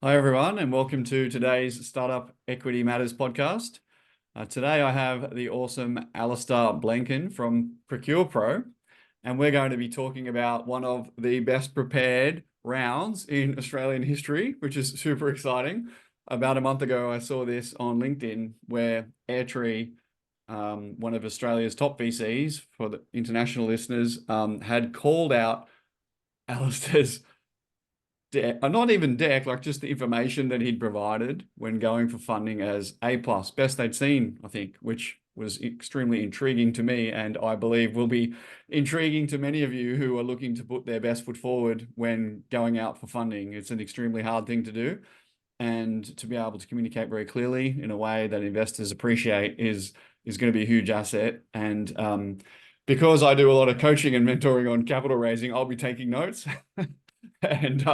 Hi, everyone, and welcome to today's Startup Equity Matters podcast. Today, I have the awesome Alastair Blenkin from ProcurePro, and we're going to be talking about one of the best prepared rounds in Australian history, which is super exciting. About a month ago, I saw this on LinkedIn where Airtree, one of Australia's top VCs for the international listeners, had called out Alastair's deck, not even deck, like just the information that he'd provided when going for funding as A plus, best they'd seen, I think, which was extremely intriguing to me, and I believe will be intriguing to many of you who are looking to put their best foot forward when going out for funding. It's an extremely hard thing to do, and to be able to communicate very clearly in a way that investors appreciate is going to be a huge asset. And because I do a lot of coaching and mentoring on capital raising, I'll be taking notes. And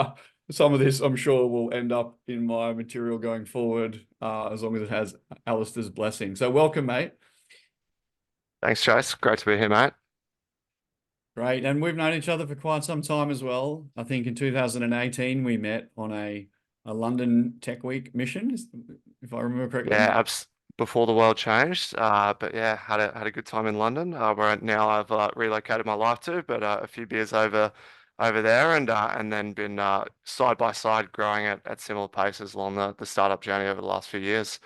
some of this, I'm sure, will end up in my material going forward, as long as it has Alastair's blessing. So welcome, mate. Thanks, Chase. Great to be here, mate. Great. And we've known each other for quite some time as well. I think in 2018, we met on a London Tech Week mission, if I remember correctly. Yeah, before the world changed. But yeah, had a good time in London, where now I've relocated my life to, but a few beers over there, and then been side by side growing at similar paces along the startup journey over the last few years.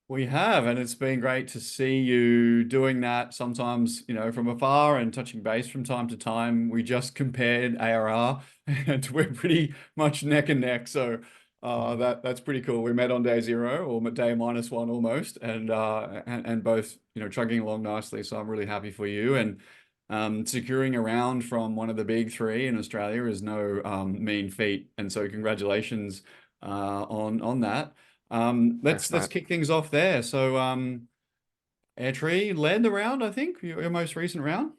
We have, and it's been great to see you doing that sometimes, from afar and touching base from time to time. We just compared ARR and we're pretty much neck and neck. So that's pretty cool. We met on day zero or day -1 almost, and both, chugging along nicely. So I'm really happy for you. And securing a round from one of the big three in Australia is no mean feat. And so congratulations on that. Let's Thanks, let's mate. kick things off there. So, Airtree led the round, I think, your most recent round.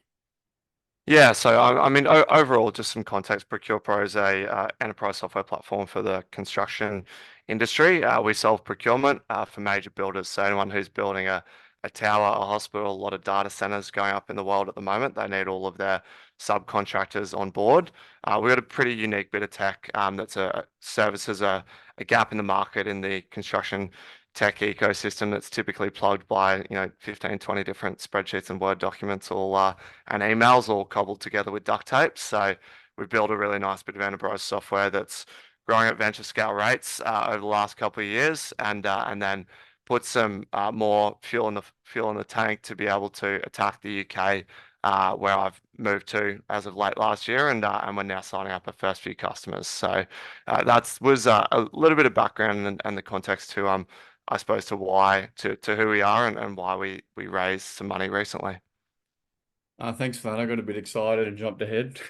Yeah, so I mean, overall, just some context. ProcurePro is a enterprise software platform for the construction industry. We solve procurement for major builders. So anyone who's building a tower, a hospital, a lot of data centers going up in the world at the moment, they need all of their subcontractors on board. We've got a pretty unique bit of tech that's services a gap in the market in the construction tech ecosystem that's typically plugged by 15, 20 different spreadsheets and Word documents all and emails all cobbled together with duct tape. So we've built a really nice bit of enterprise software that's growing at venture scale rates over the last couple of years, and then put some more fuel in the tank to be able to attack the UK, where I've moved to as of late last year, and we're now signing up our first few customers. So that was a little bit of background and the context to I suppose to who we are and why we raised some money recently. Thanks for that. I got a bit excited and jumped ahead.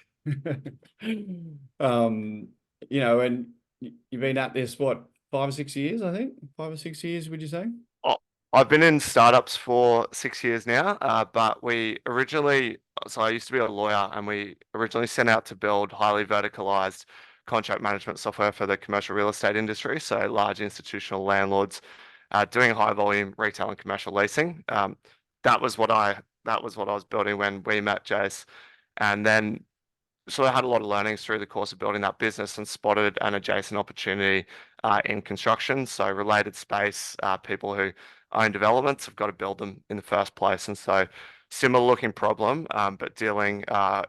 Um, and you've been at this, what, 5 or 6 years, I think? 5 or 6 years, would you say? Oh, I've been in startups for 6 years now, but so I used to be a lawyer, and we originally set out to build highly verticalized contract management software for the commercial real estate industry. So large institutional landlords doing high volume retail and commercial leasing. That was what I was building when we met, Jace, and then so I had a lot of learnings through the course of building that business and spotted an adjacent opportunity in construction. So related space, people who own developments have got to build them in the first place. And so similar looking problem, but dealing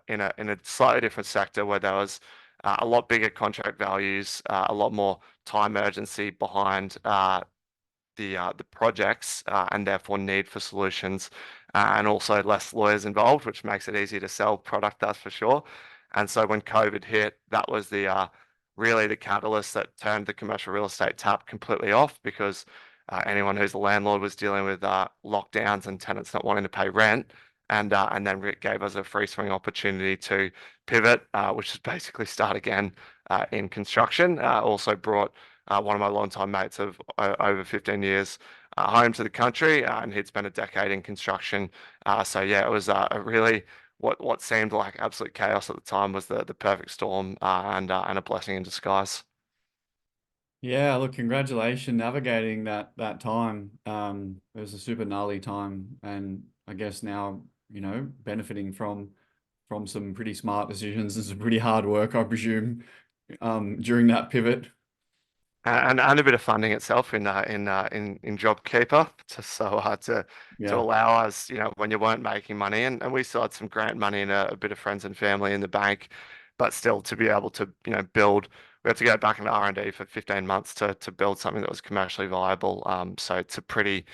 in a slightly different sector where there was a lot bigger contract values, a lot more time urgency behind the projects, and therefore need for solutions, and also less lawyers involved, which makes it easier to sell product, that's for sure. And so when COVID hit, that was the really the catalyst that turned the commercial real estate tap completely off, because anyone who's a landlord was dealing with lockdowns and tenants not wanting to pay rent, and then it gave us a free swing opportunity to pivot, which is basically start again in construction. Also brought one of my longtime mates of over 15 years home to the country, and he'd spent a decade in construction. So yeah, it was a really what seemed like absolute chaos at the time was the perfect storm, and a blessing in disguise. Yeah, look, congratulations navigating that time. It was a super gnarly time, and I guess now, benefiting from some pretty smart decisions and some pretty hard work, I presume, during that pivot. and a bit of funding itself in JobKeeper, just so to Yeah. allow us, when you weren't making money, and we still had some grant money and a bit of friends and family in the bank, but still to be able to build. We had to go back into R&D for 15 months to build something that was commercially viable. So it's a pretty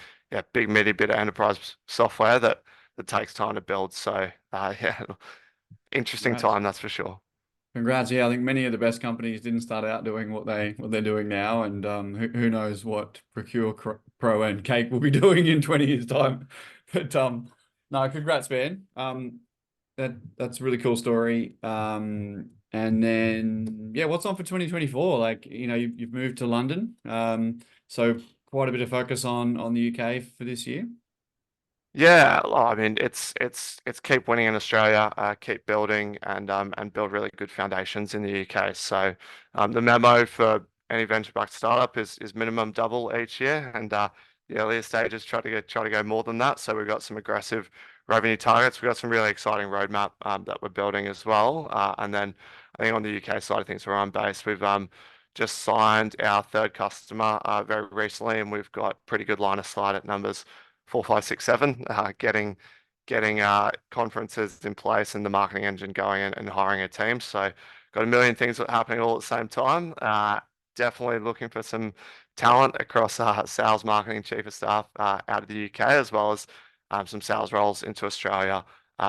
big meaty bit of enterprise software that takes time to build. So yeah, interesting Congrats. time, that's for sure. Congrats. Yeah, I think many of the best companies didn't start out doing what they're doing now, and who knows what Pro and Cake will be doing in 20 years time. But no, congrats, man. That's a really cool story. And then yeah, what's on for 2024? Like, you've moved to London. So quite a bit of focus on the UK for this year. Yeah, well, I mean, it's keep winning in Australia, keep building, and build really good foundations in the UK. So, the memo for any venture-backed startup is minimum double each year, and the earlier stages try to go more than that. So we've got some aggressive revenue targets. We've got some really exciting roadmap that we're building as well. And then I think on the UK side of things, where I'm based, we've just signed our third customer very recently, and we've got pretty good line of sight at numbers 4, 5, 6, 7, getting conferences in place and the marketing engine going and hiring a team. So got a million things happening all at the same time. Definitely looking for some talent across sales, marketing, chief of staff out of the UK, as well as some sales roles into Australia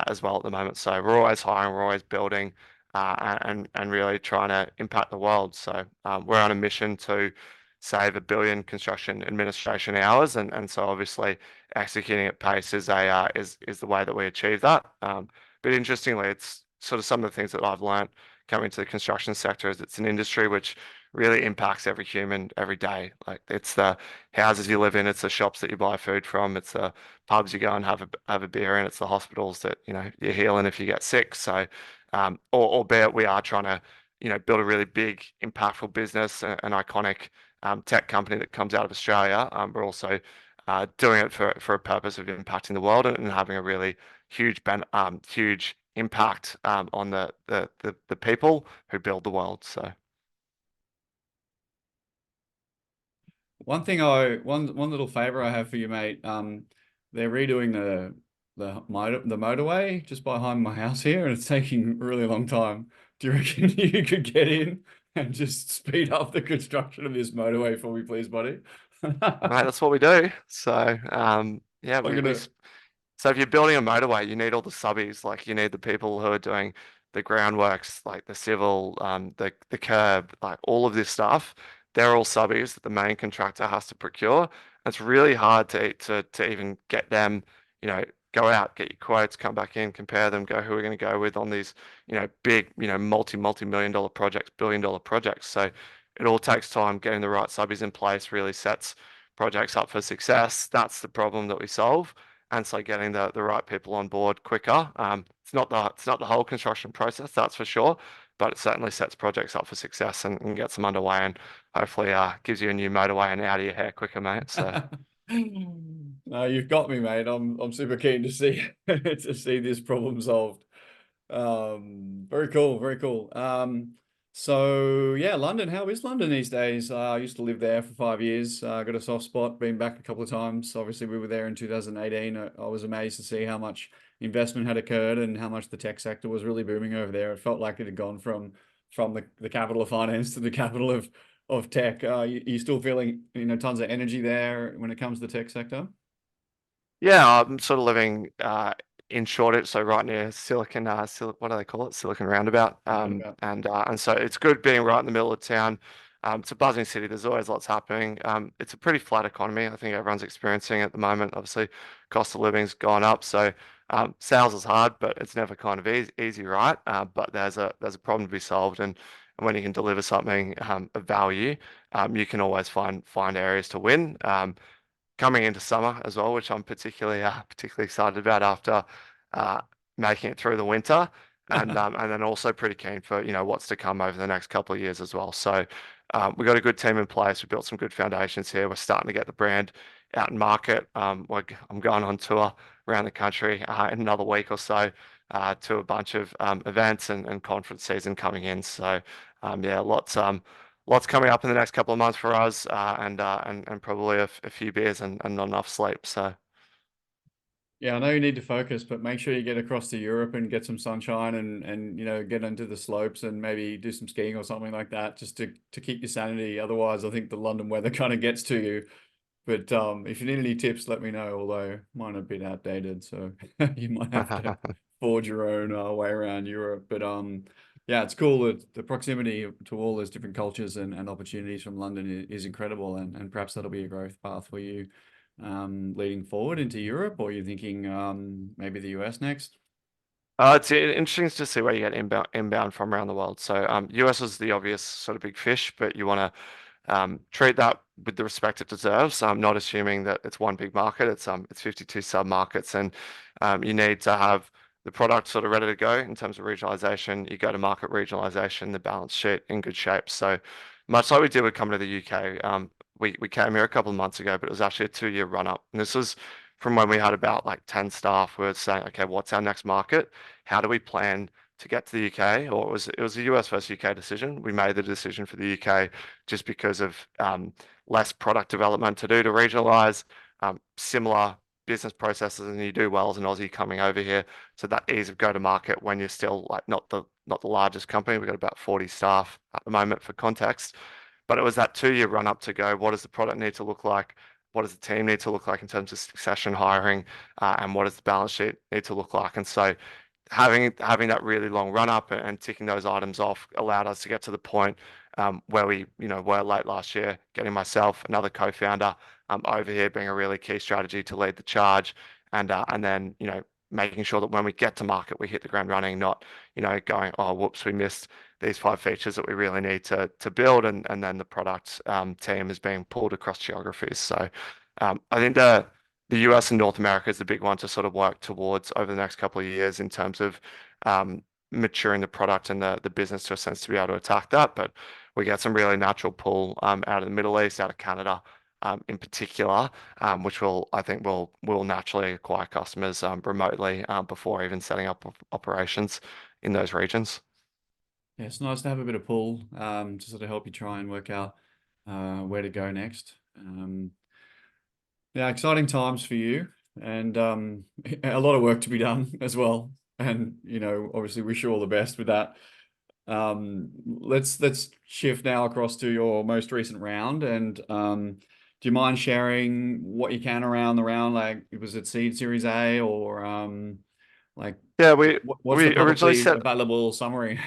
as well at the moment. So we're always hiring, we're always building, and really trying to impact the world. So we're on a mission to save 1 billion construction administration hours, and so obviously executing at pace is the way that we achieve that. But interestingly, it's sort of some of the things that I've learned coming into the construction sector is it's an industry which really impacts every human every day. Like it's the houses you live in, it's the shops that you buy food from, it's the pubs you go and have a beer in, it's the hospitals that you heal in if you get sick. So, albeit we are trying to build a really big, impactful business, an iconic tech company that comes out of Australia. We're also doing it for a purpose of impacting the world and having a really huge impact on the people who build the world. So One little favor I have for you, mate. They're redoing the motorway just behind my house here, and it's taking a really long time. Do you reckon you could get in and just speed up the construction of this motorway for me, please, buddy? mate, that's what we do. So yeah, I'm we gonna. so if you're building a motorway, you need all the subbies. Like you need the people who are doing the groundworks, like the civil, the curb, like all of this stuff. They're all subbies that the main contractor has to procure. It's really hard to even get them, you know, go out, get your quotes, come back in, compare them, go who we're going to go with on these, big, multi-million dollar projects, billion-dollar projects. So it all takes time. Getting the right subbies in place really sets projects up for success. That's the problem that we solve, and so getting the right people on board quicker. It's not the whole construction process, that's for sure, but it certainly sets projects up for success and gets them underway, and hopefully gives you a new motorway and out of your hair quicker, mate. So No, you've got me, mate. I'm super keen to see to see this problem solved. Very cool, very cool. So yeah, London. How is London these days? I used to live there for 5 years. Got a soft spot. Been back a couple of times. Obviously, we were there in 2018. I was amazed to see how much investment had occurred and how much the tech sector was really booming over there. It felt like it had gone from the capital of finance to the capital of tech. You still feeling tons of energy there when it comes to the tech sector? yeah, I'm sort of living in Shoreditch, so right near Silicon, what do they call it? Silicon Roundabout. Right about. And so it's good being right in the middle of town. It's a buzzing city. There's always lots happening. It's a pretty flat economy. I think everyone's experiencing at the moment. Obviously, cost of living's gone up, so sales is hard, but it's never kind of easy, right? But there's a problem to be solved, and when you can deliver something of value, you can always find areas to win. Coming into summer as well, which I'm particularly excited about after uh, making it through the winter, and then also pretty keen for what's to come over the next couple of years as well. So we've got a good team in place. We built some good foundations here. We're starting to get the brand out in market. I'm going on tour around the country in another week or so to a bunch of events and conference season coming in. So yeah, lots coming up in the next couple of months for us, and probably a few beers and not enough sleep. So. Yeah, I know you need to focus, but make sure you get across to Europe and get some sunshine and get into the slopes and maybe do some skiing or something like that just to keep your sanity. Otherwise, I think the London weather kind of gets to you. But if you need any tips, let me know, although mine are a bit outdated, so you might have to forge your own way around Europe. But yeah, it's cool that the proximity to all those different cultures and opportunities from London is incredible, and perhaps that'll be a growth path for you leading forward into Europe, or you're thinking maybe the US next? It's interesting to see where you get inbound from around the world. So, US is the obvious sort of big fish, but you want to treat that with the respect it deserves. I'm not assuming that it's one big market. It's 52 sub markets, and you need to have the product sort of ready to go in terms of regionalization. You go to market regionalization, the balance sheet in good shape. So much like we did with coming to the UK, we came here a couple of months ago, but it was actually a 2 year run up, and this was from when we had about like 10 staff. We were saying, okay, what's our next market? How do we plan to get to the UK? Or it was a US versus UK decision. We made the decision for the UK just because of less product development to do to regionalize, similar business processes, and you do well as an Aussie coming over here. So that ease of go to market when you're still like not the largest company. We've got about 40 staff at the moment for context. But it was that 2 year run up to go, what does the product need to look like? What does the team need to look like in terms of succession hiring? And what does the balance sheet need to look like? And so having that really long run up and ticking those items off allowed us to get to the point where we were late last year, getting myself, another co-founder over here, being a really key strategy to lead the charge, and then making sure that when we get to market, we hit the ground running, not going, oh whoops, we missed these 5 features that we really need to build, and then the product team is being pulled across geographies. So I think the US and North America is the big one to sort of work towards over the next couple of years in terms of maturing the product and the business to a sense to be able to attack that. But we get some really natural pull out of the Middle East, out of Canada in particular, which I think will naturally acquire customers remotely before even setting up operations in those regions. Yeah, it's nice to have a bit of pull to sort of help you try and work out where to go next. Yeah, exciting times for you, and a lot of work to be done as well. And obviously, wish you all the best with that. Let's shift now across to your most recent round. And do you mind sharing what you can around the round? Like, was it seed Series A or like Yeah, we what's the we originally publicly set. available summary?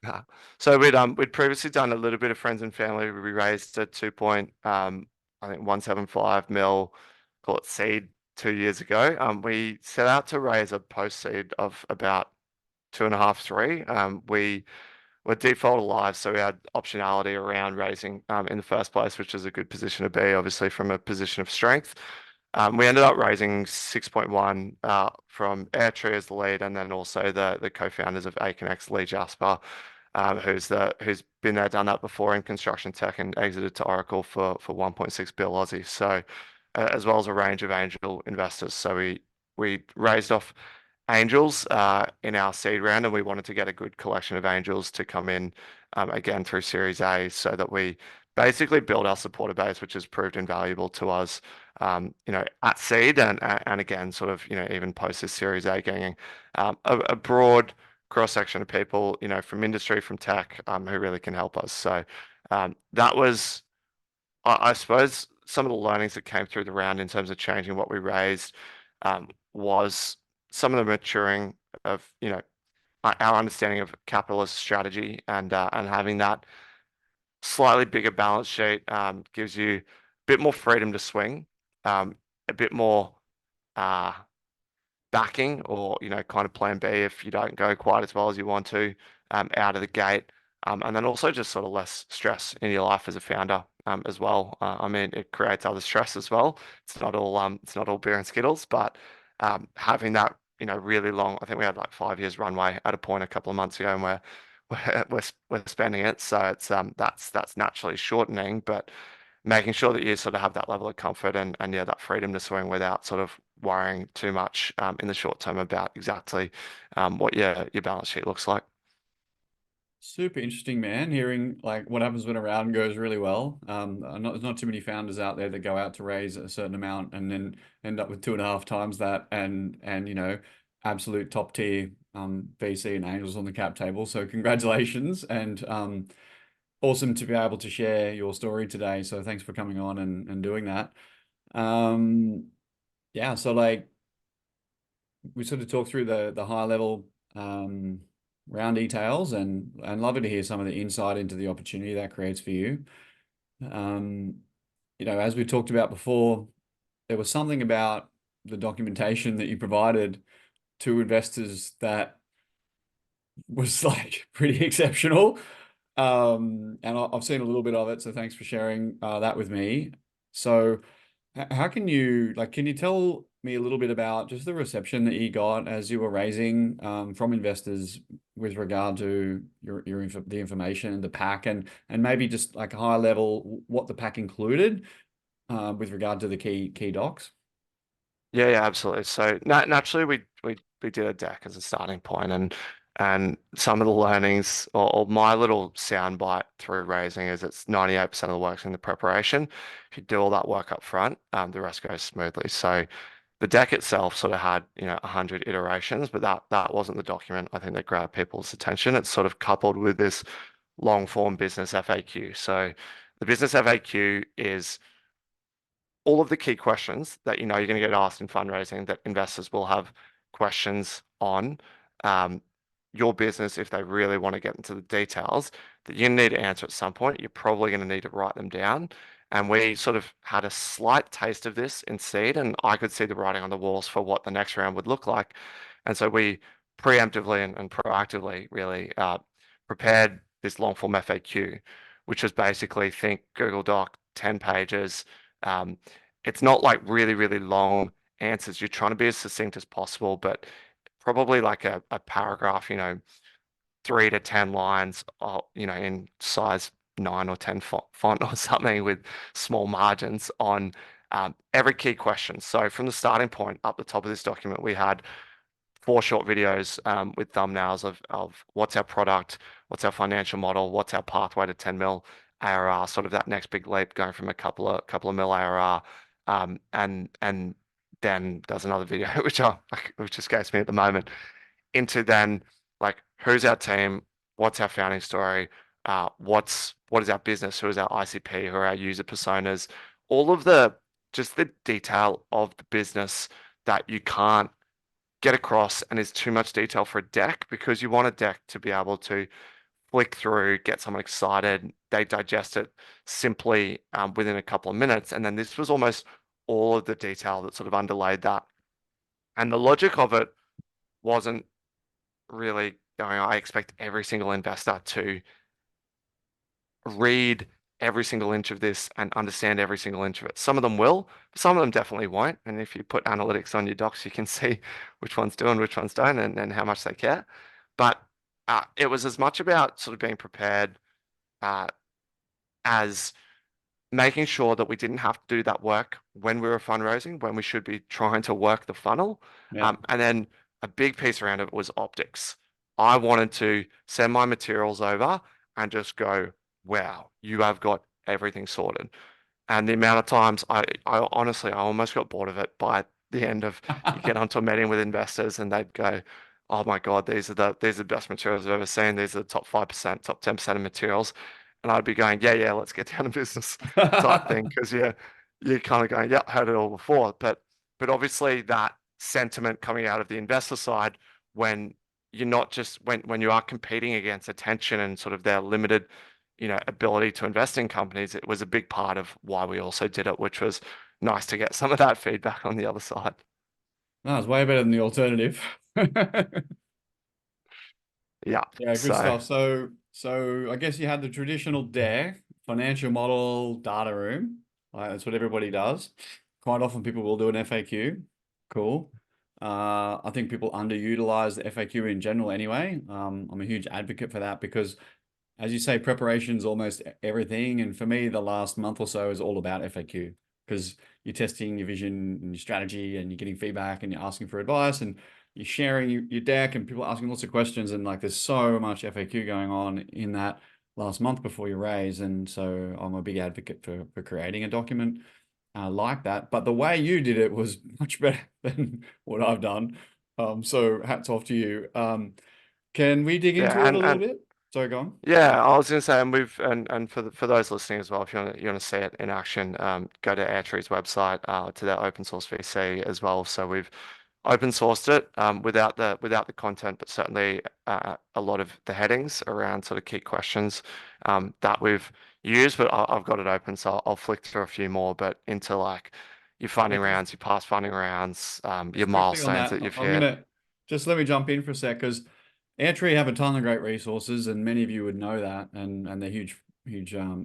Yeah. So we'd previously done a little bit of friends and family. We raised a 2 point I think 175 mil, call it seed 2 years ago. We set out to raise a post seed of about 2.5, 3. We were default alive, so we had optionality around raising in the first place, which is a good position to be, obviously from a position of strength. We ended up raising 6.1 from Airtree as the lead, and then also the co-founders of Aconex, Lee Jasper, who's been there, done that before in construction tech and exited to Oracle for 1.6 bill Aussie. So as well as a range of angel investors. So we raised off angels in our seed round, and we wanted to get a good collection of angels to come in again through Series A, so that we basically build our supporter base, which has proved invaluable to us, at seed, and again, sort of, even post this Series A, getting a broad cross section of people, from industry, from tech, who really can help us. So that was, I suppose, some of the learnings that came through the round in terms of changing what we raised, was some of the maturing of, our understanding of capitalist strategy, and having that slightly bigger balance sheet gives you a bit more freedom to swing, a bit more uh, backing, or kind of plan B if you don't go quite as well as you want to out of the gate, and then also just sort of less stress in your life as a founder as well. I mean, it creates other stress as well. It's not all beer and skittles, but having that really long, I think we had like 5 years runway at a point a couple of months ago, and we're spending it, so it's that's naturally shortening, but making sure that you sort of have that level of comfort, and yeah, that freedom to swing without sort of worrying too much in the short term about exactly what your balance sheet looks like. Super interesting, man. Hearing like what happens when a round goes really well. There's not too many founders out there that go out to raise a certain amount and then end up with two and a half times that, and absolute top tier VC and angels on the cap table. So congratulations, and awesome to be able to share your story today. So thanks for coming on and doing that. Um, yeah, so like we sort of talked through the high level round details, and love to hear some of the insight into the opportunity that creates for you. Um, as we talked about before, there was something about the documentation that you provided to investors that was like pretty exceptional. And I've seen a little bit of it, so thanks for sharing that with me. So, how can can you tell me a little bit about just the reception that you got as you were raising from investors with regard to the information, the pack, and maybe just like a high level what the pack included with regard to the key docs? Yeah, absolutely. So naturally, we did a deck as a starting point, and some of the learnings or my little soundbite through raising is it's 98% of the work's in the preparation. If you do all that work up front, the rest goes smoothly. So the deck itself sort of had 100 iterations, but that wasn't the document I think that grabbed people's attention. It's sort of coupled with this long form business FAQ. So the business FAQ is all of the key questions that you're going to get asked in fundraising that investors will have questions on your business if they really want to get into the details that you need to answer at some point. You're probably going to need to write them down. And we sort of had a slight taste of this in seed, and I could see the writing on the walls for what the next round would look like. And so we preemptively and proactively really prepared this long form FAQ, which was basically think Google Doc, 10 pages. Um, it's not like really, really long answers. You're trying to be as succinct as possible, but probably like a paragraph, 3 to 10 lines, in size 9 or 10 font or something with small margins on every key question. So from the starting point up the top of this document, we had 4 short videos with thumbnails of what's our product, what's our financial model, what's our pathway to 10 mil ARR, sort of that next big leap going from a couple of mil ARR, and then there's another video which escapes me at the moment into then like who's our team, what's our founding story, what is our business, who is our ICP, who are our user personas, all of the just the detail of the business that you can't get across and is too much detail for a deck because you want a deck to be able to flick through, get someone excited, they digest it simply within a couple of minutes. And then this was almost all of the detail that sort of underlaid that. And the logic of it wasn't really going, I expect every single investor to read every single inch of this and understand every single inch of it. Some of them will, but some of them definitely won't. And if you put analytics on your docs, you can see which ones do and which ones don't and how much they care. But it was as much about sort of being prepared uh, as making sure that we didn't have to do that work when we were fundraising, when we should be trying to work the funnel. Yeah. And then a big piece around it was optics. I wanted to send my materials over and just go, wow, you have got everything sorted. And the amount of times I honestly, I almost got bored of it by the end of you get onto a meeting with investors and they'd go, oh my God, these are the best materials I've ever seen. These are the top 5%, top 10% of materials. And I'd be going, yeah, let's get down to business type thing. Because you're kind of going, yeah, I heard it all before. But obviously that sentiment coming out of the investor side when you're not just when you are competing against attention and sort of their limited ability to invest in companies, it was a big part of why we also did it, which was nice to get some of that feedback on the other side. No, it's way better than the alternative. Yeah. Yeah, good So stuff. So I guess you had the traditional deck, financial model, data room. That's what everybody does. Quite often people will do an FAQ. Cool. I think people underutilize the FAQ in general anyway. I'm a huge advocate for that because, as you say, preparation's almost everything. And for me, the last month or so is all about FAQ because you're testing your vision and your strategy and you're getting feedback and you're asking for advice. And you're sharing your deck and people asking lots of questions, and like there's so much FAQ going on in that last month before you raise. And so I'm a big advocate for creating a document like that. But the way you did it was much better than what I've done. So hats off to you. Can we dig into Yeah, it a little bit? So go on. yeah, I was gonna say, and for those listening as well, if you want to see it in action, go to Airtree's website, to their open source VC as well. So we've open sourced it, without the content, but certainly a lot of the headings around sort of key questions that we've used. But I've got it open, so I'll flick through a few more. But into like your Yeah, funding rounds, your past funding rounds, your just quickly on milestones that, that you've I'm hit. gonna just let me jump in for a sec because Airtree have a ton of great resources, and many of you would know that, and they're huge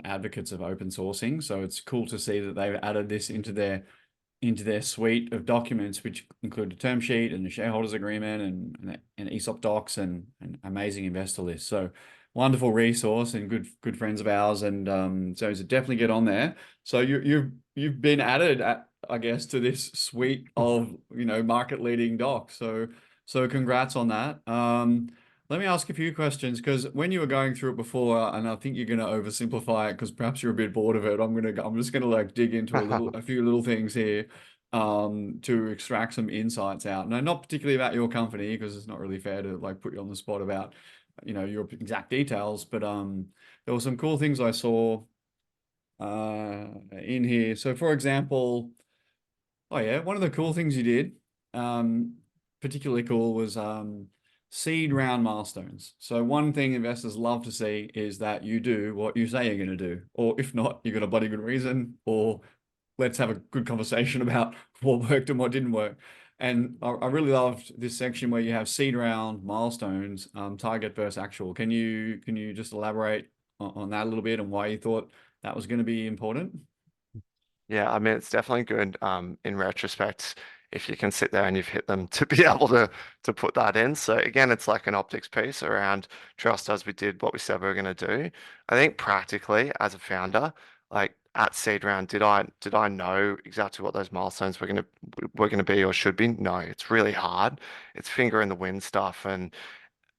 advocates of open sourcing. So it's cool to see that they've added this into their suite of documents, which include a term sheet and a shareholders agreement and ESOP docs and an amazing investor list. So wonderful resource and good friends of ours. And so definitely get on there. So you've been added, I guess, to this suite of market leading docs. So congrats on that. Let me ask a few questions because when you were going through it before, and I think you're going to oversimplify it because perhaps you're a bit bored of it. I'm just going to like dig into a few little things here, to extract some insights out. No, not particularly about your company because it's not really fair to like put you on the spot about, your exact details. But there were some cool things I saw in here. So, for example. Oh yeah, one of the cool things you did, um, particularly cool, was seed round milestones. So one thing investors love to see is that you do what you say you're going to do, or if not, you got a bloody good reason, or let's have a good conversation about what worked and what didn't work. And I really loved this section where you have seed round milestones, target versus actual. Can you just elaborate on that a little bit and why you thought that was going to be important? Yeah, I mean, it's definitely good, in retrospect, if you can sit there and you've hit them to be able to put that in. So again, it's like an optics piece around trust us, we did what we said we were going to do. I think practically as a founder, like at seed round, did I know exactly what those milestones were gonna be or should be? No, it's really hard. It's finger in the wind stuff, and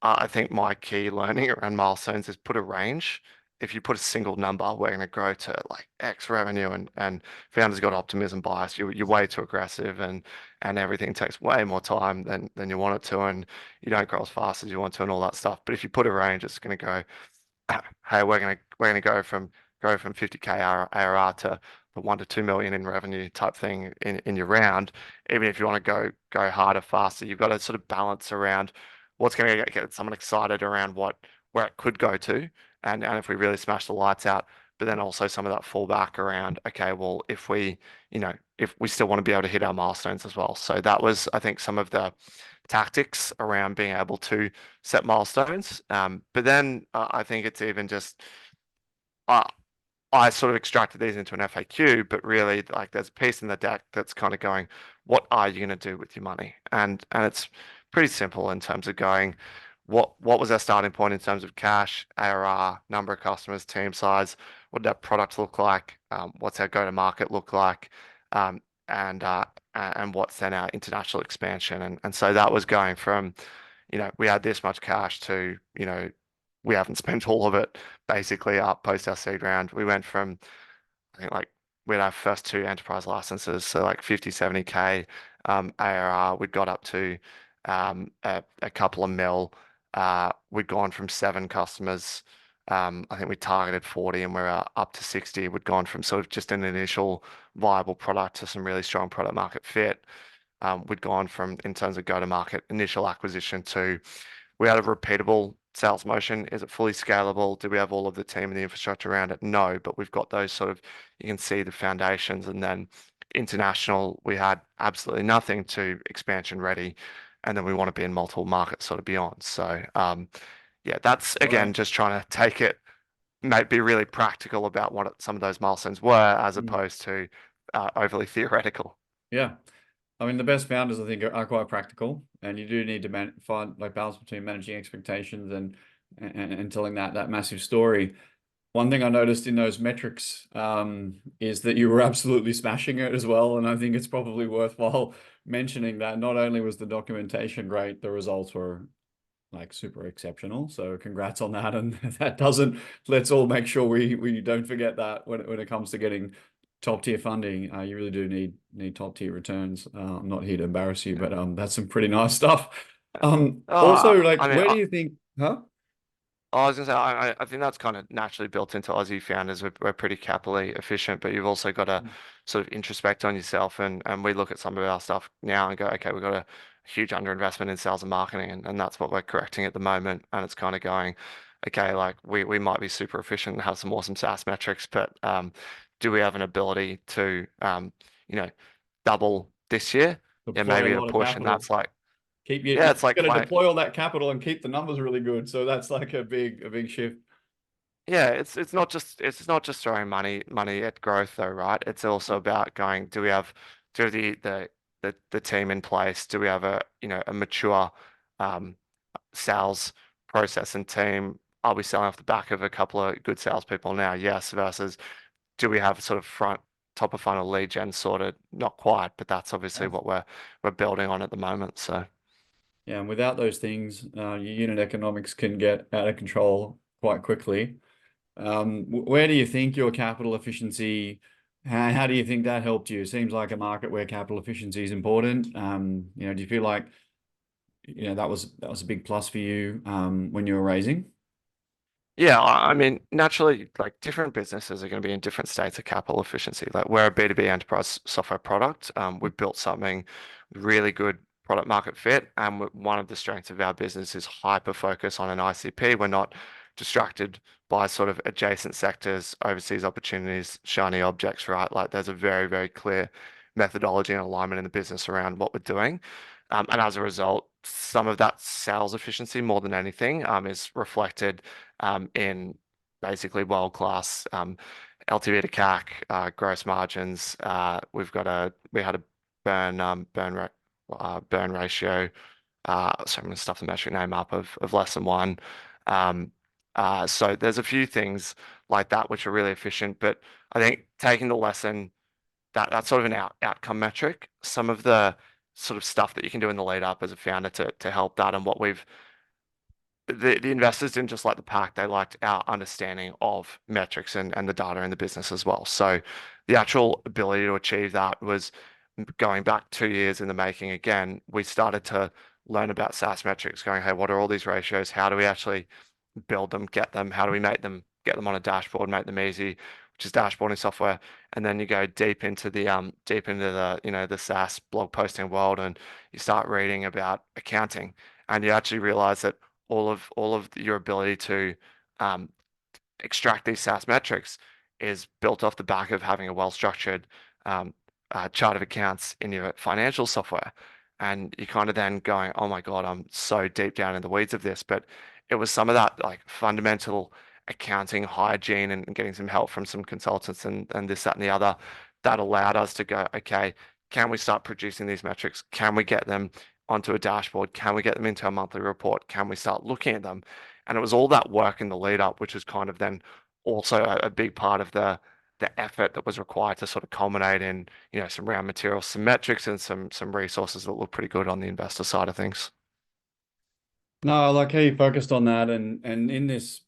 I think my key learning around milestones is put a range. If you put a single number, we're going to grow to like X revenue, and founders got optimism bias. You're way too aggressive, and everything takes way more time than you want it to, and you don't grow as fast as you want to, and all that stuff. But if you put a range, it's going to go, hey, we're gonna go from 50K ARR to the 1 to 2 million in revenue type thing in your round. Even if you want to go harder, faster, you've got to sort of balance around what's going to get someone excited around where it could go to, and if we really smash the lights out. But then also some of that fallback around, okay, well, if we still want to be able to hit our milestones as well. So that was, I think, some of the tactics around being able to set milestones. But then I think it's even just uh, I sort of extracted these into an FAQ, but really like there's a piece in the deck that's kind of going, what are you going to do with your money? And it's pretty simple in terms of going, what was our starting point in terms of cash, ARR, number of customers, team size, what did that product look like, what's our go-to-market look like, um, and uh, and what's then our international expansion. And so that was going from, we had this much cash to, we haven't spent all of it basically up post our seed round. We went from, I think like we had our first two enterprise licenses, so like 50, 70K ARR. We'd got up to a couple of mil. We'd gone from 7 customers. I think we targeted 40 and we're up to 60. We'd gone from sort of just an initial viable product to some really strong product market fit. We'd gone from, in terms of go-to-market initial acquisition, to we had a repeatable sales motion. Is it fully scalable? Do we have all of the team and the infrastructure around it? No, but we've got those sort of, you can see the foundations. And then international, we had absolutely nothing to expansion ready. And then we want to be in multiple markets sort of beyond. So, yeah, that's again Right. just trying to take it, be really practical about what some of those milestones were, as Mm. opposed to overly theoretical. Yeah. I mean, the best founders, I think, are quite practical, and you do need to find like balance between managing expectations and telling that massive story. One thing I noticed in those metrics is that you were absolutely smashing it as well. And I think it's probably worthwhile mentioning that not only was the documentation great, the results were like super exceptional. So congrats on that. And that doesn't, let's all make sure we don't forget that when it comes to getting top tier funding. You really do need top tier returns. I'm not here to embarrass you, but that's some pretty nice stuff. Oh, Also, like, I mean, where do you think, huh? I was gonna say, I think that's kind of naturally built into Aussie founders. We're pretty capitally efficient, but you've also got to sort of introspect on yourself. And we look at some of our stuff now and go, okay, we've got a huge underinvestment in sales and marketing, and that's what we're correcting at the moment. And it's kind of going, okay, like we might be super efficient and have some awesome SaaS metrics, but do we have an ability to you know, double this year? Yeah, Deploy a maybe a lot of push, and capital. that's like, Keep you yeah, it's like got to deploy all that capital and keep the numbers really good. So that's like a big shift. yeah, it's not just throwing money at growth though, right? It's also about going, do we have the team in place? Do we have a mature um sales process and team? Are we selling off the back of a couple of good salespeople now? Yes, versus do we have sort of front top of funnel lead gen sorted? Not quite, but that's obviously Nice. what we're building on at the moment. So Yeah, and without those things, your unit economics can get out of control quite quickly. Where do you think your capital efficiency, how do you think that helped you? It seems like a market where capital efficiency is important. Do you feel like, that was a big plus for you when you were raising? yeah, I mean, naturally, like different businesses are going to be in different states of capital efficiency. Like we're a B2B enterprise software product. We've built something really good product market fit. And one of the strengths of our business is hyper focus on an ICP. We're not distracted by sort of adjacent sectors, overseas opportunities, shiny objects, right? Like there's a very, very clear methodology and alignment in the business around what we're doing. And as a result, some of that sales efficiency more than anything is reflected in basically world-class LTV to CAC, gross margins. We had a burn ratio. So I'm going to stuff the metric name up of less than one. Um, so there's a few things like that which are really efficient, but I think taking the lesson that's sort of an outcome metric. Some of the sort of stuff that you can do in the lead up as a founder to help that, and what we've the investors didn't just like the pack, they liked our understanding of metrics and the data in the business as well. So the actual ability to achieve that was going back 2 years in the making again. We started to learn about SaaS metrics, going, hey, what are all these ratios? How do we actually build them, get them? How do we make them, get them on a dashboard, make them easy, which is dashboarding software. And then you go deep into the SaaS blog posting world, and you start reading about accounting, and you actually realize that all of your ability to um, extract these SaaS metrics is built off the back of having a well-structured chart of accounts in your financial software. And you kind of then going, oh my God, I'm so deep down in the weeds of this. But it was some of that like fundamental accounting hygiene and getting some help from some consultants and this, that, and the other that allowed us to go, okay, can we start producing these metrics? Can we get them onto a dashboard? Can we get them into a monthly report? Can we start looking at them? And it was all that work in the lead up, which is kind of then also a big part of the effort that was required to sort of culminate in, some round materials, some metrics, and some resources that look pretty good on the investor side of things. No, I like how you focused on that, and in this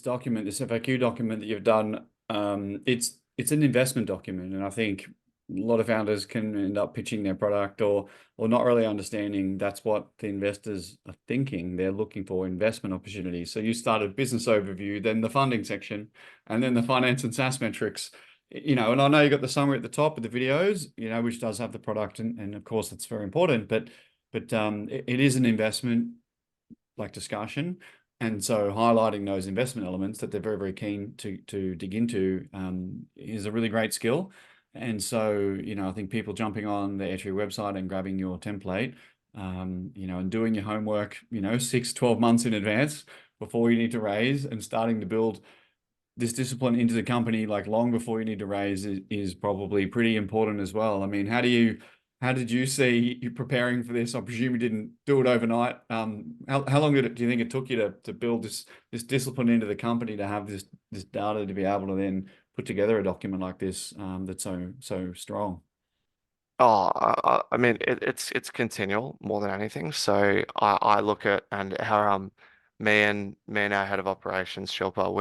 document, this FAQ document that you've done, it's an investment document, and I think a lot of founders can end up pitching their product or not really understanding that's what the investors are thinking. They're looking for investment opportunities. So you started business overview, then the funding section, and then the finance and SaaS metrics. And I know you got the summary at the top of the videos, which does have the product, and of course that's very important, but it is an investment like discussion. And so highlighting those investment elements that they're very, very keen to dig into is a really great skill. And so, I think people jumping on the Airtree website and grabbing your template, and doing your homework, 6, 12 months in advance before you need to raise, and starting to build this discipline into the company like long before you need to raise is probably pretty important as well. I mean, how do you how did you see you preparing for this? I presume you didn't do it overnight. How long do you think it took you to build this discipline into the company to have this data to be able to then put together a document like this that's so strong? Oh, I mean, it's continual more than anything. So I look at and how me and our head of operations, Shilpa,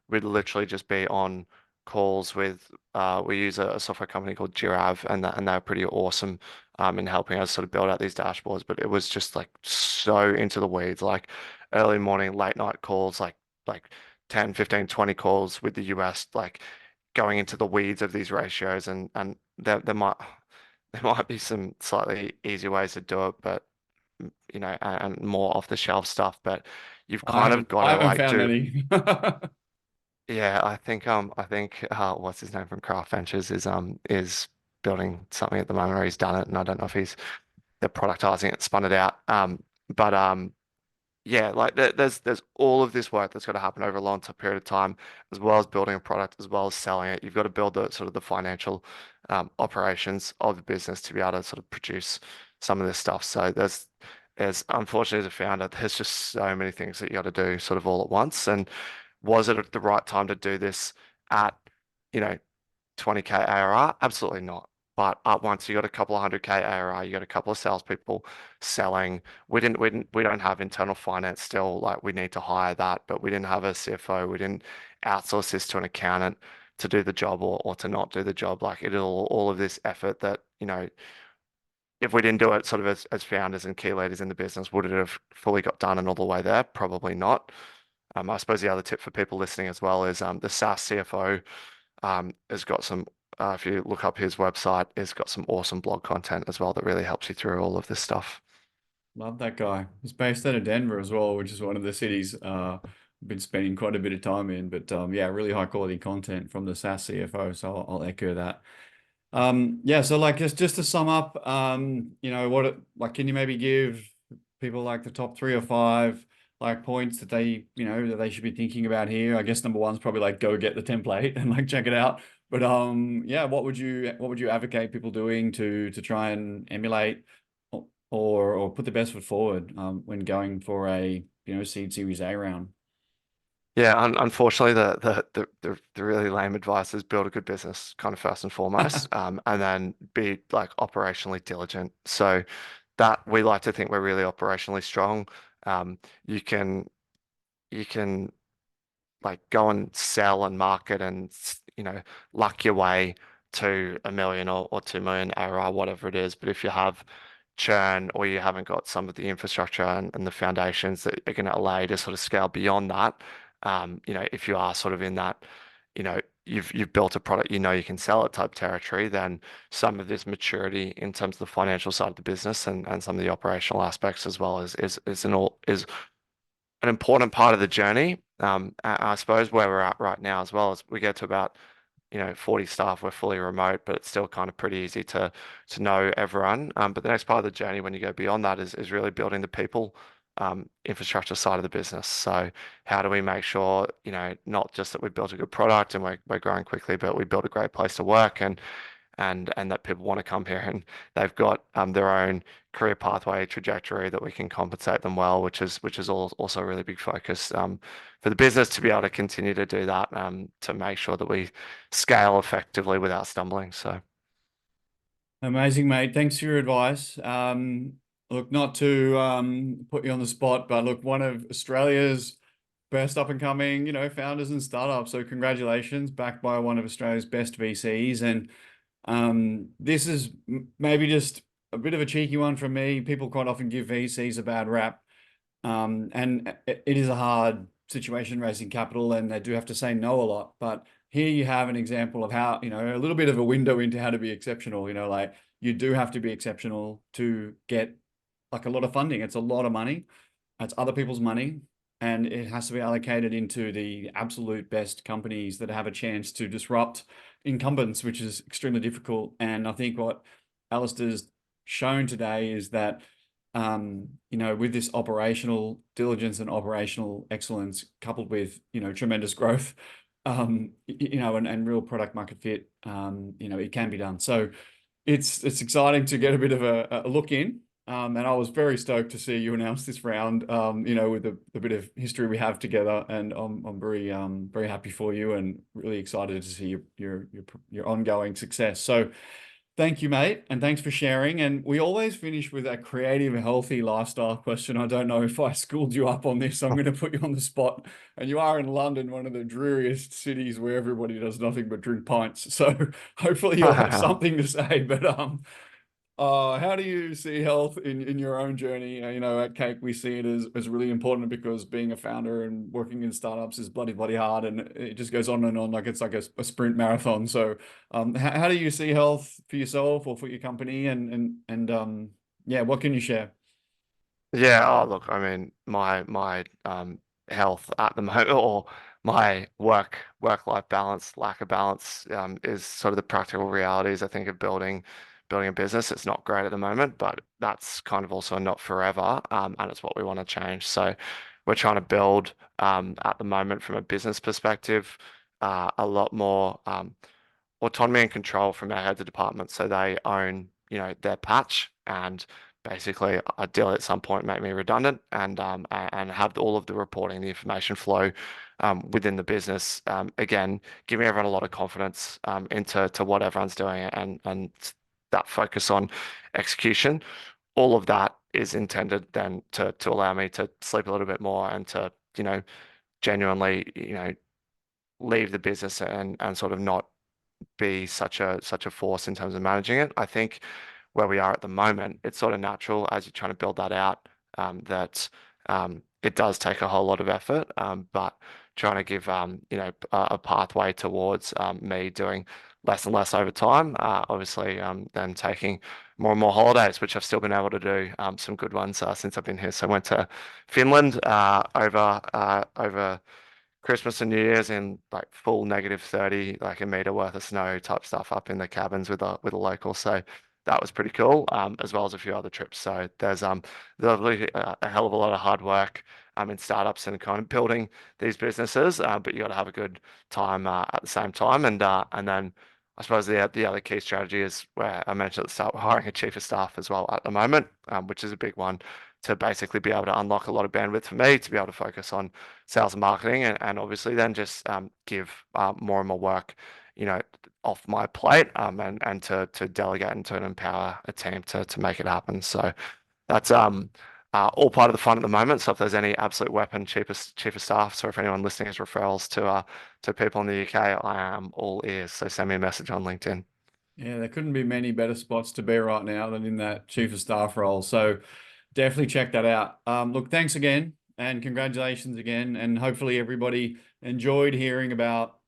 we'd literally just be on calls with we use a software company called Jirav, and they're pretty awesome in helping us sort of build out these dashboards. But it was just like so into the weeds, like early morning, late night calls, like 10, 15, 20 calls with the US, like going into the weeds of these ratios, and there might there might be some slightly easier ways to do it, but and more off the shelf stuff, but you've kind of got I to haven't like found do. any. Yeah, I think what's his name from Craft Ventures is building something at the moment, or he's done it, and I don't know if they're productizing it, spun it out. But Yeah, like there's all of this work that's got to happen over a long period of time, as well as building a product, as well as selling it. You've got to build the sort of the financial operations of the business to be able to sort of produce some of this stuff. So there's unfortunately as a founder, there's just so many things that you got to do sort of all at once. And was it at the right time to do this at, you know, 20K ARR? Absolutely not. But once you got a couple of 100K ARR, you got a couple of salespeople selling. We don't have internal finance still. Like we need to hire that, but we didn't have a CFO. We didn't outsource this to an accountant to do the job or to not do the job. Like it all of this effort that, if we didn't do it sort of as founders and key leaders in the business, would it have fully got done and all the way there? Probably not. I suppose the other tip for people listening as well is the SaaS CFO has got some, if you look up his website, has got some awesome blog content as well that really helps you through all of this stuff. Love that guy. He's based out of Denver as well, which is one of the cities I've been spending quite a bit of time in. But yeah, really high quality content from the SaaS CFO. So I'll echo that. Yeah, so like just to sum up, like can you maybe give people like the top three or five like points that that they should be thinking about here? I guess number one's probably like go get the template and like check it out. But yeah, what would you advocate people doing to try and emulate or put the best foot forward when going for a seed series A round? Yeah, unfortunately, the really lame advice is build a good business, kind of first and foremost, and then be like operationally diligent. So that we like to think we're really operationally strong. Um, you can you can like go and sell and market and luck your way to 1 million or 2 million ARR, whatever it is. But if you have churn or you haven't got some of the infrastructure and the foundations that are going to allow you to sort of scale beyond that, if you are sort of in that, you've built a product, you can sell it type territory, then some of this maturity in terms of the financial side of the business and some of the operational aspects as well is an important part of the journey. I suppose where we're at right now as well is we get to about 40 staff. We're fully remote, but it's still kind of pretty easy to know everyone. But the next part of the journey when you go beyond that is really building the people infrastructure side of the business. So how do we make sure not just that we built a good product and we're growing quickly, but we build a great place to work and that people want to come here and they've got their own career pathway trajectory that we can compensate them well, which is also a really big focus for the business to be able to continue to do that to make sure that we scale effectively without stumbling. So Amazing, mate. Thanks for your advice. Look, not to put you on the spot, but look, one of Australia's best up and coming, founders and startups. So congratulations, backed by one of Australia's best VCs. And this is maybe just a bit of a cheeky one from me. People quite often give VCs a bad rap. And it is a hard situation raising capital, and they do have to say no a lot. But here you have an example of how, a little bit of a window into how to be exceptional. Like you do have to be exceptional to get like a lot of funding. It's a lot of money. It's other people's money, and it has to be allocated into the absolute best companies that have a chance to disrupt incumbents, which is extremely difficult. And I think what Alistair's shown today is that with this operational diligence and operational excellence coupled with, tremendous growth, and real product market fit, it can be done. So it's exciting to get a bit of a look in. And I was very stoked to see you announce this round, with the bit of history we have together. And I'm very happy for you and really excited to see your ongoing success. So thank you, mate, and thanks for sharing. And we always finish with a creative, healthy lifestyle question. I don't know if I schooled you up on this. I'm going to put you on the spot. And you are in London, one of the dreariest cities where everybody does nothing but drink pints. So hopefully you'll have something to say. But how do you see health in your own journey? At Cake, we see it as really important because being a founder and working in startups is bloody hard, and it just goes on and on like it's like a sprint marathon. So, how do you see health for yourself or for your company? And yeah, what can you share? Yeah, oh look, I mean my health at the moment or my work life balance, lack of balance is sort of the practical realities I think of building a business. It's not great at the moment, but that's kind of also not forever. And it's what we want to change. So we're trying to build at the moment from a business perspective a lot more autonomy and control from our heads of department. So they own, their patch and basically ideally at some point make me redundant and have all of the reporting, the information flow within the business. Again, giving everyone a lot of confidence into what everyone's doing and that focus on execution. All of that is intended then to allow me to sleep a little bit more and to, genuinely, leave the business and sort of not be such a force in terms of managing it. I think where we are at the moment, it's sort of natural as you're trying to build that out, that it does take a whole lot of effort, but trying to give a pathway towards me doing less and less over time. Obviously, then taking more and more holidays, which I've still been able to do some good ones since I've been here. So I went to Finland over Christmas and New Year's in like full -30, like a meter worth of snow type stuff up in the cabins with a local. So that was pretty cool, as well as a few other trips. So there's really a hell of a lot of hard work in startups and kind of building these businesses, but you got to have a good time at the same time. And then I suppose the other key strategy is where I mentioned at the start, we're hiring a chief of staff as well at the moment, which is a big one to basically be able to unlock a lot of bandwidth for me to be able to focus on sales and marketing and obviously then just give more and more work, off my plate and to delegate and to empower a team to make it happen. So that's all part of the fun at the moment. So if there's any absolute weapon chief of staff, or if anyone listening has referrals to people in the UK, I am all ears. So send me a message on LinkedIn. Yeah, there couldn't be many better spots to be right now than in that chief of staff role. So definitely check that out. Look, thanks again and congratulations again. And hopefully everybody enjoyed hearing about,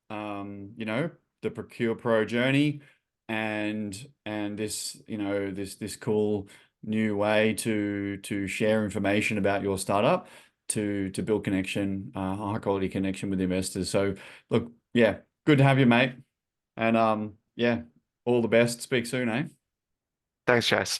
the ProcurePro journey and this, this cool new way to share information about your startup to build connection, high quality connection with investors. So look, yeah, good to have you, mate. And yeah. All the best. Speak soon, eh? Thanks, Chase.